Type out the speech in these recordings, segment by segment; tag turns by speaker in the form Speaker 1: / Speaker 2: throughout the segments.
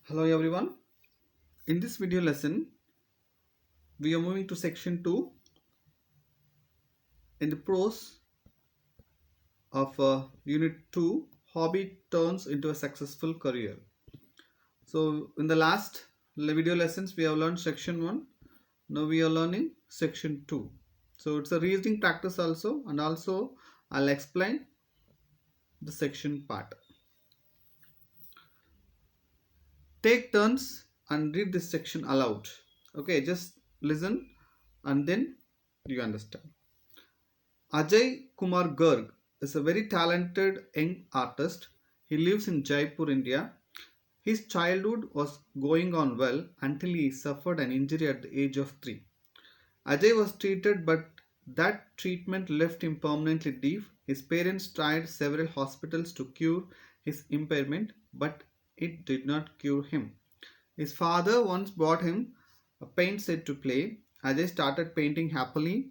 Speaker 1: Hello everyone. In this video lesson, we are moving to section 2 in the prose of unit 2, hobby turns into a successful career. So in the last video lessons, we have learned section 1. Now we are learning section 2. So it's a reasoning practice also, and also I'll explain the section part. Take turns and read this section aloud. Okay, just listen and then you understand. Ajay Kumar Garg is a very talented young artist. He lives in Jaipur, India. His childhood was going on well until he suffered an injury at the age of 3. Ajay was treated, but that treatment left him permanently deaf. His parents tried several hospitals to cure his impairment, but it did not cure him. His father once bought him a paint set to play. Ajay started painting happily.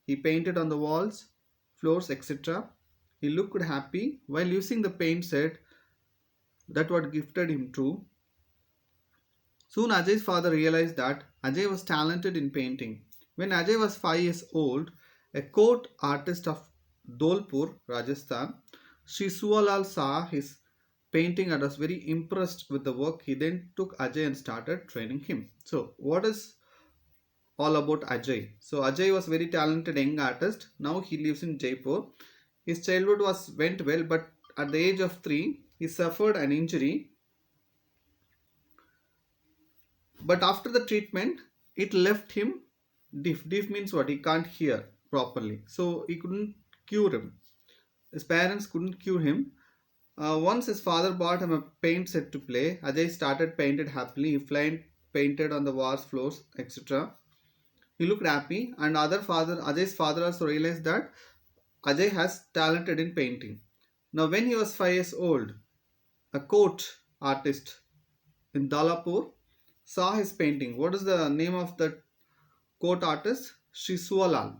Speaker 1: He painted on the walls, floors, etc. He looked happy while using the paint set that what gifted him to. Soon Ajay's father realized that Ajay was talented in painting. When Ajay was 5 years old, a court artist of Dholpur, Rajasthan, Sri Sualal saw his painting and was very impressed with the work. He then took Ajay and started training him. So, what is all about Ajay? So, Ajay was very talented young artist. Now he lives in Jaipur. His childhood went well, but at the age of 3, he suffered an injury. But after the treatment, it left him deaf. Deaf means what? He can't hear properly. So he couldn't cure him. His parents couldn't cure him. Once his father bought him a paint set to play, Ajay started painted happily. He painted on the walls, floors, etc. He looked happy, and Ajay's father also realized that Ajay has talented in painting. Now, when he was 5 years old, a court artist in Dalapur saw his painting. What is the name of the court artist? Sri Sualal.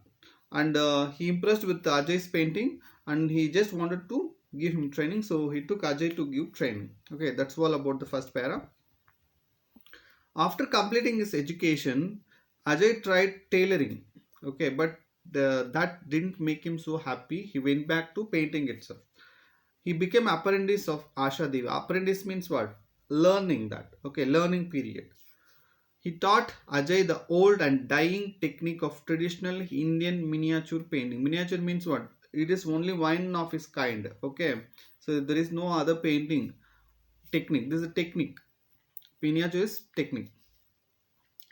Speaker 1: And he impressed with Ajay's painting, and he just wanted to give him training. So he took Ajay to give training. Okay, that's all about the first para. After completing his education, Ajay tried tailoring. Okay, but that didn't make him so happy. He went back to painting itself. He became apprentice of Asha Devi. Apprentice means what? Learning that. Okay, learning period. He taught Ajay the old and dying technique of traditional Indian miniature painting. Miniature means what? It is only one of its kind. Okay, so there is no other painting technique. This is a technique. Miniature is technique.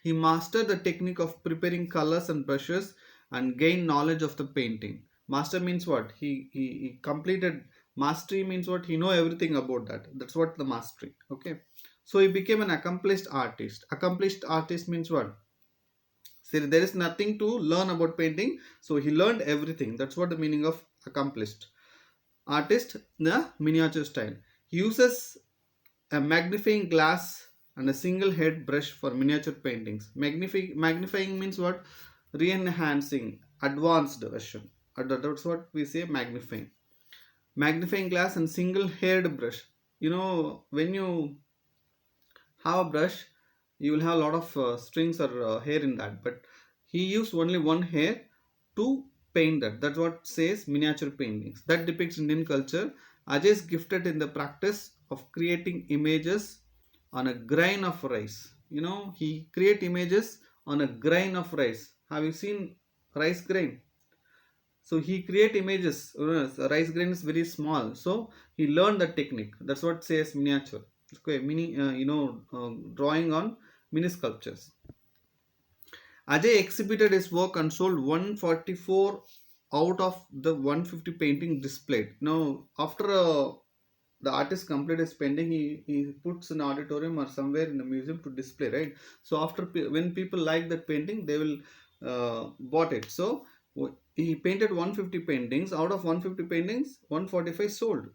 Speaker 1: He mastered the technique of preparing colors and brushes and gained knowledge of the painting. Master means what? He completed. Mastery means what? He know everything about that. That's what the mastery. Okay. So he became an accomplished artist. Accomplished artist means what? See, there is nothing to learn about painting. So he learned everything. That's what the meaning of accomplished. Artist, the miniature style. He uses a magnifying glass and a single head brush for miniature paintings. Magnifying means what? Re-enhancing, advanced version. That's what we say magnifying. Magnifying glass and single haired brush. You know, when you have a brush, you will have a lot of strings or hair in that, but he used only one hair to paint that. That's what says miniature paintings. That depicts Indian culture. Ajay is gifted in the practice of creating images on a grain of rice. You know, he create images on a grain of rice. Have you seen rice grain? So he create images. Rice grain is very small, so he learned the technique. That's what says miniature. Okay, drawing on mini sculptures. Ajay exhibited his work and sold 144 out of the 150 painting displayed. Now, after the artist completed his painting, he puts an auditorium or somewhere in the museum to display, right? So after when people like that painting, they will bought it. So he painted 150 paintings. Out of 150 paintings, 145 sold.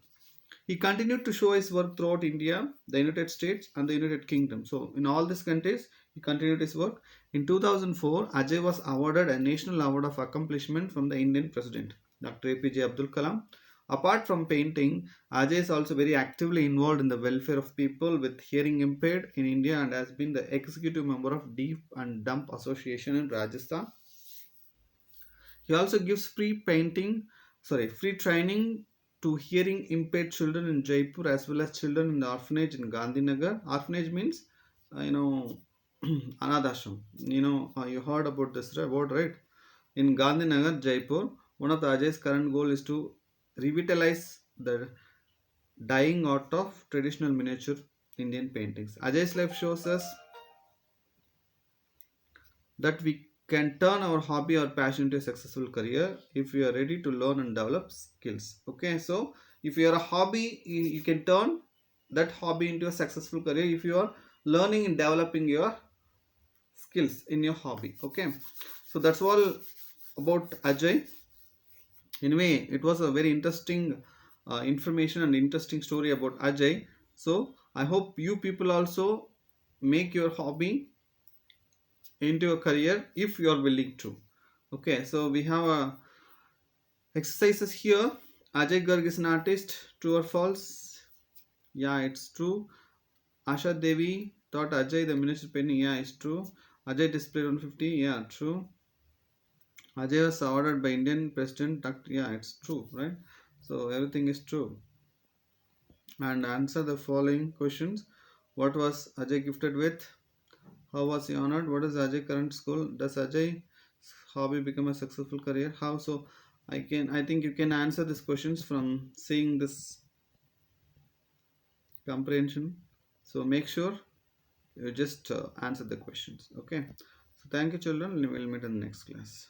Speaker 1: He continued to show his work throughout India, the United States, and the United Kingdom. So, in all these countries, he continued his work. In 2004, Ajay was awarded a National Award of Accomplishment from the Indian President, Dr. APJ Abdul Kalam. Apart from painting, Ajay is also very actively involved in the welfare of people with hearing impaired in India and has been the executive member of Deaf and Dumb Association in Rajasthan. He also gives free training to hearing impaired children in Jaipur as well as children in the orphanage in Gandhinagar. Orphanage means, you know, anadashram. You heard about this word, right? In Gandhinagar, Jaipur, one of the Ajay's current goal is to revitalize the dying art of traditional miniature Indian paintings. Ajay's life shows us that we can turn our hobby or passion into a successful career if we are ready to learn and develop skills. Okay, so if you are a hobby, you can turn that hobby into a successful career if you are learning and developing your skills in your hobby. Okay, so that's all about Ajay. Anyway, it was a very interesting information and interesting story about Ajay. So I hope you people also make your hobby into a career if you are willing to. Okay, so we have exercises here. Ajay Garg is an artist. True or false? Yeah, it's true. Asha Devi taught Ajay the miniature painting. Yeah, it's true. Ajay displayed 150. Yeah, true. Ajay was awarded by Indian President. Yeah, it's true, right? So everything is true. And answer the following questions. What was Ajay gifted with? How was he honored? What is Ajay current school? Does Ajay hobby become a successful career? How? So I think you can answer these questions from seeing this comprehension. So make sure you just answer the questions. Okay. So thank you, children. We'll meet in the next class.